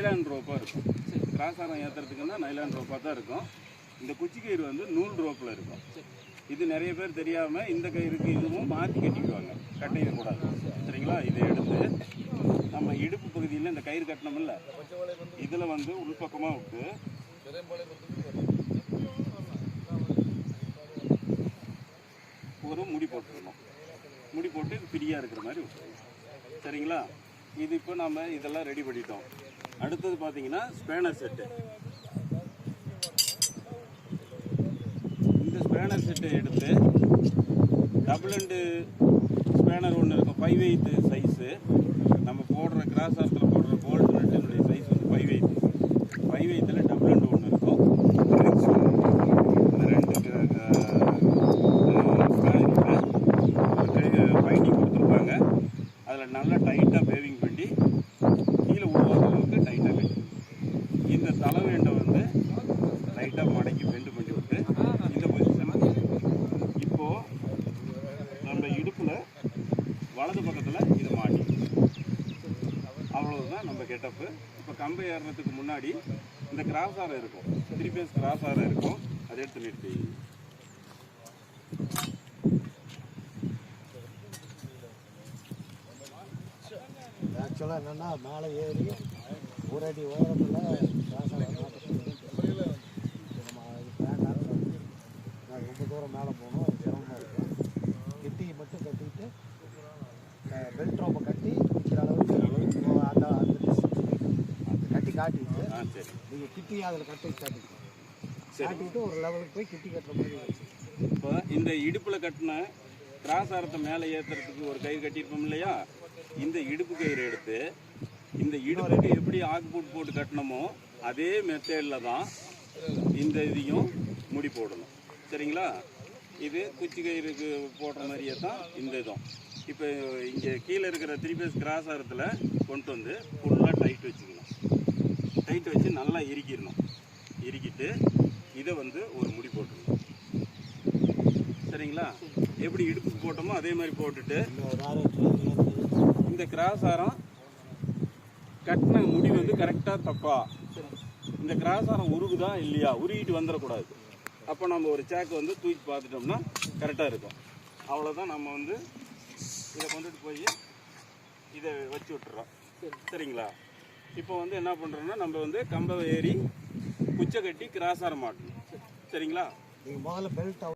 Nylon ரோப்பாக இருக்கும். Cross ஆரம் ஏற்றுறதுக்குன்னா nylon ரோப்பாக தான் இருக்கும். இந்த குச்சி கயிறு வந்து நூல் ரோப்பில் இருக்கும். இது நிறைய பேர் தெரியாமல் இந்த கயிறுக்கு இதுவும் மாற்றி கட்டிக்குவாங்க, கட்டிடக்கூடாது. சரிங்களா? இதை எடுத்து நம்ம இடுப்பு பகுதியில் இந்த கயிறு கட்டணும்ல, இதில் வந்து உள்பக்கமாக விட்டு ஒரு முடி போட்டுருணும். முடி போட்டு இது ஃப்ரீயாக இருக்கிற மாதிரி விட்டுருணும். சரிங்களா? இது இப்போ நம்ம இதெல்லாம் ரெடி பண்ணிட்டோம். அடுத்தது பார்த்தீங்கன்னா ஸ்பேனர் செட்டு. இந்த ஸ்பேனர் செட்டை எடுத்து டபுள் எண்டு ஸ்பேனர் ஒன்று இருக்கும், 5/8 சைஸு. நம்ம போடுற கிராஸ் ஆரத்தில் போடுற போல்ட் நட்டினுடைய சைஸ் வந்து 5/8. 5/8 டபுள் எண்டு ஒன்று இருக்கும். இந்த ரெண்டு பைண்டிங் கொடுத்துருப்பாங்க. அதில் நல்லா டைட்டாக பேவிங் பண்ணி கீழே உருவாத அளவுக்கு டைட்டாக கட்டி, இந்த தலைவேண்டை வந்து லைட்டாக மடக்கி பெண்டு பண்ணி விட்டு இந்த பொசிஷனை இப்போது நம்ம இடுப்பில் வலது பக்கத்தில் இதை மாட்டி, அவ்வளவுதான் நம்ம கெட்டப்பு. இப்போ கம்பை ஏறுறதுக்கு முன்னாடி இந்த கிராஸ் ஆரம் இருக்கும், 3 பேஸ் கிராஸ் ஆரம் இருக்கும், அதை எடுத்து நிறுத்தி ஆக்சுவலாக என்னென்னா மேலே ஏறி ஒரு அடி உயரத்தில் நான் ரொம்ப தூரம் மேலே போகணும், அது சிரமமாக இருக்கும். கிட்டியை மட்டும் கட்டிட்டு பெல்ட் ரோப்பை கட்டி பிடிக்கிற அளவுக்கு அந்த கட்டி காட்டிட்டு நீங்கள் கிட்டி அதில் காட்டிட்டு ஒரு லெவலுக்கு போய் கிட்டி கட்டுற மாதிரி வச்சு. இப்போ இந்த இடுப்பில் கட்டின கிராஸ் ஆரத்தை மேலே ஏற்றுறதுக்கு ஒரு கயிறு கட்டியிருப்போம் இல்லையா, இந்த இடுப்பு கயிறு எடுத்து இந்த இடுப்புக்கு எப்படி ஆக்புட் போட்டு கட்டணுமோ அதே மெத்தேடில் தான் இந்த இதையும் முடி போடணும். சரிங்களா? இது குச்சி கயிறுக்கு போடுற மாதிரியே தான் இந்த இதுவும். இப்போ இங்கே கீழே இருக்கிற 3 பேஸ் கிராஸ் ஆரத்தில் கொண்டு வந்து ஃபுல்லாக டைட் வச்சுக்கணும். டைட் வச்சு நல்லா இறுக்கிடணும். இறுக்கிட்டு இதை வந்து ஒரு முடி போட்டுடணும். சரிங்களா? எப்படி இடுப்புக்கு போட்டோமோ அதே மாதிரி போட்டுட்டு இந்த கிராஸ் ஆரம் கட்டின முடி வந்து கரெக்டாக தப்பா, இந்த கிராஸ் ஆரம் உருகுதா இல்லையா, உருகிட்டு வந்துடக்கூடாது. அப்போ நம்ம ஒரு சேக்கு வந்து தூக்கி பார்த்துட்டோம்னா கரெக்டாக இருக்கும். அவ்வளோதான். நம்ம வந்து இதை கொண்டுட்டு போய் இதை வச்சு விட்டுறோம். சரிங்களா? இப்போ வந்து என்ன பண்ணுறோன்னா நம்ம வந்து கம்பை ஏறி குச்சை கட்டி கிராஸ் ஆரம் மாட்டணும். சரிங்களா? நீங்கள் முதல்ல பெல்ட்